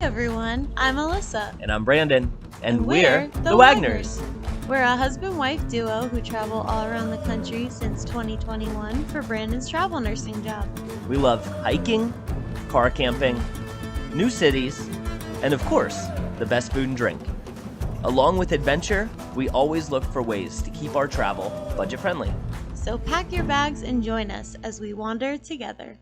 Everyone, I'm Alyssa. And I'm Brandon. And we're the Wagners. We're a husband-wife duo who travel all around the country since 2021 for Brandon's travel nursing job. We love hiking, car camping, new cities, and of course, the best food and drink. Along with adventure, we always look for ways to keep our travel budget-friendly. So pack your bags and join us as we wander together.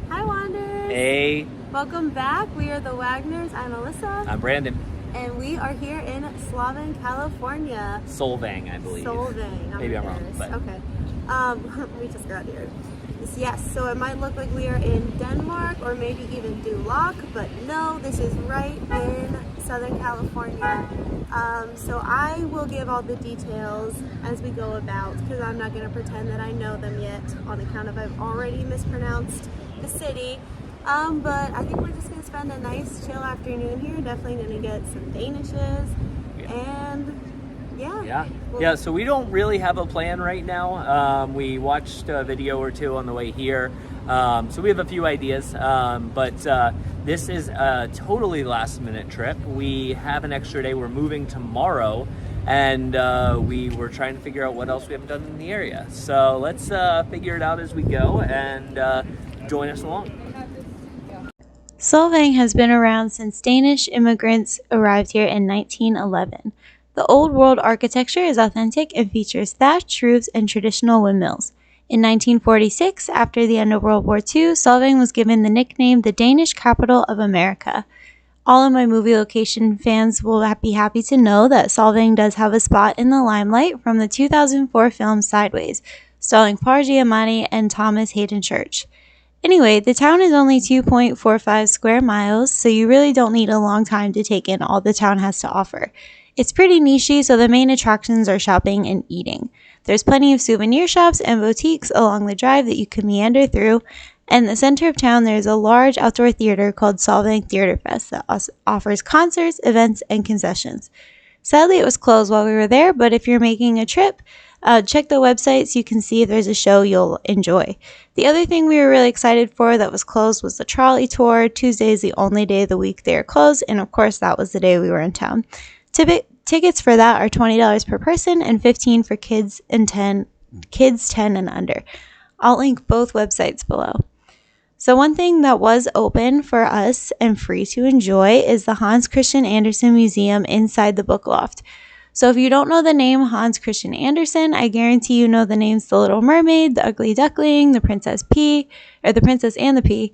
Hi, Wanderers! Hey! Welcome back. We are the Wagners. I'm Alyssa. I'm Brandon. And we are here in Solvang, California. Solvang, I believe. Solvang. Maybe I'm wrong, but... Okay. We just got here. Yes, so it might look like we are in Denmark or maybe even Duloc, but no, this is right in Southern California. So I will give all the details as we go about, because I'm not going to pretend that I know them yet on account of I've already mispronounced the city. But I think we're just going to spend a nice chill afternoon here. Definitely going to get some danishes and yeah, so we don't really have a plan right now. We watched a video or two on the way here, so we have a few ideas, but this is a totally last minute trip. We have an extra day. We're moving tomorrow, and we were trying to figure out what else we haven't done in the area. So let's figure it out as we go, and join us along. Solvang has been around since Danish immigrants arrived here in 1911. The old world architecture is authentic and features thatched roofs and traditional windmills. In 1946, after the end of World War II, Solvang was given the nickname the Danish capital of America. All of my movie location fans will be happy to know that Solvang does have a spot in the limelight from the 2004 film Sideways, starring Paul Giamatti and Thomas Hayden Church. Anyway, the town is only 2.45 square miles, so you really don't need a long time to take in all the town has to offer. It's pretty nichey, so the main attractions are shopping and eating. There's plenty of souvenir shops and boutiques along the drive that you can meander through, and in the center of town there's a large outdoor theater called Solvang Theater Fest that offers concerts, events, and concessions. Sadly, it was closed while we were there, but if you're making a trip, check the website so you can see if there's a show you'll enjoy. The other thing we were really excited for that was closed was the trolley tour. Tuesday is the only day of the week they are closed, and of course that was the day we were in town. Tickets for that are $20 per person and $15 for kids 10 and under. I'll link both websites below. So one thing that was open for us and free to enjoy is the Hans Christian Andersen Museum inside the Book Loft. So if you don't know the name Hans Christian Andersen, I guarantee you know the names The Little Mermaid, The Ugly Duckling, The Princess and the Pea,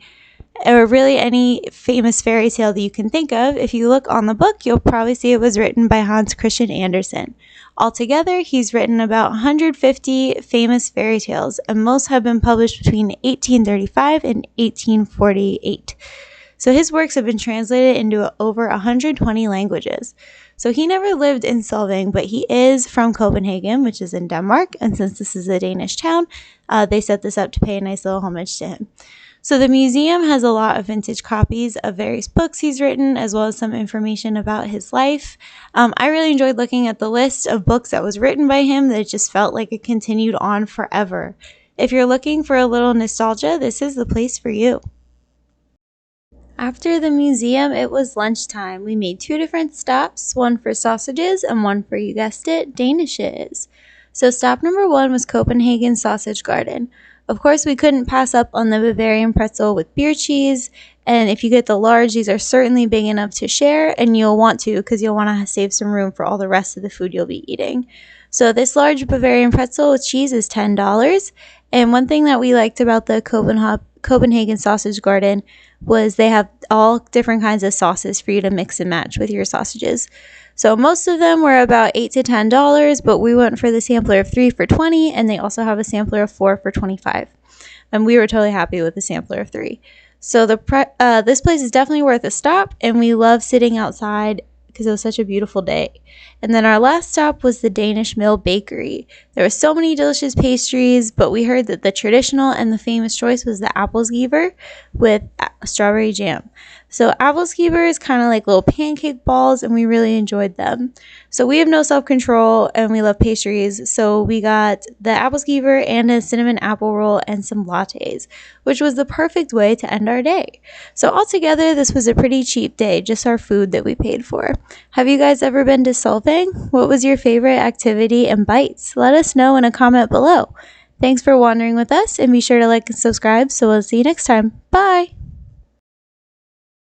or really any famous fairy tale that you can think of. If you look on the book, you'll probably see it was written by Hans Christian Andersen. Altogether, he's written about 150 famous fairy tales, and most have been published between 1835 and 1848. So his works have been translated into over 120 languages. So he never lived in Solvang, but he is from Copenhagen, which is in Denmark, and since this is a Danish town, they set this up to pay a nice little homage to him. So the museum has a lot of vintage copies of various books he's written, as well as some information about his life. I really enjoyed looking at the list of books that was written by him, that it just felt like it continued on forever. If you're looking for a little nostalgia, this is the place for you. After the museum, it was lunchtime. We made 2 different stops, one for sausages and one for, you guessed it, danishes. So stop number 1 was Copenhagen Sausage Garden. Of course, we couldn't pass up on the Bavarian Pretzel with beer cheese, and if you get the large, these are certainly big enough to share, and you'll want to because you'll want to save some room for all the rest of the food you'll be eating. So this large Bavarian Pretzel with cheese is $10, and one thing that we liked about the Copenhagen Sausage Garden was they have all different kinds of sauces for you to mix and match with your sausages. So most of them were about $8 to $10, but we went for the sampler of 3 for $20, and they also have a sampler of 4 for $25. And we were totally happy with the sampler of 3. So this place is definitely worth a stop, and we love sitting outside because it was such a beautiful day. And then our last stop was the Danish Mill Bakery. There were so many delicious pastries, but we heard that the traditional and the famous choice was the aebleskiver with strawberry jam. So aebleskiver is kind of like little pancake balls, and we really enjoyed them. So we have no self-control and we love pastries. So we got the aebleskiver and a cinnamon apple roll and some lattes, which was the perfect way to end our day. So altogether, this was a pretty cheap day, just our food that we paid for. Have you guys ever been to Solvang? What was your favorite activity and bites? Let us know in a comment below. Thanks for wandering with us, and be sure to like and subscribe, so we'll see you next time. Bye!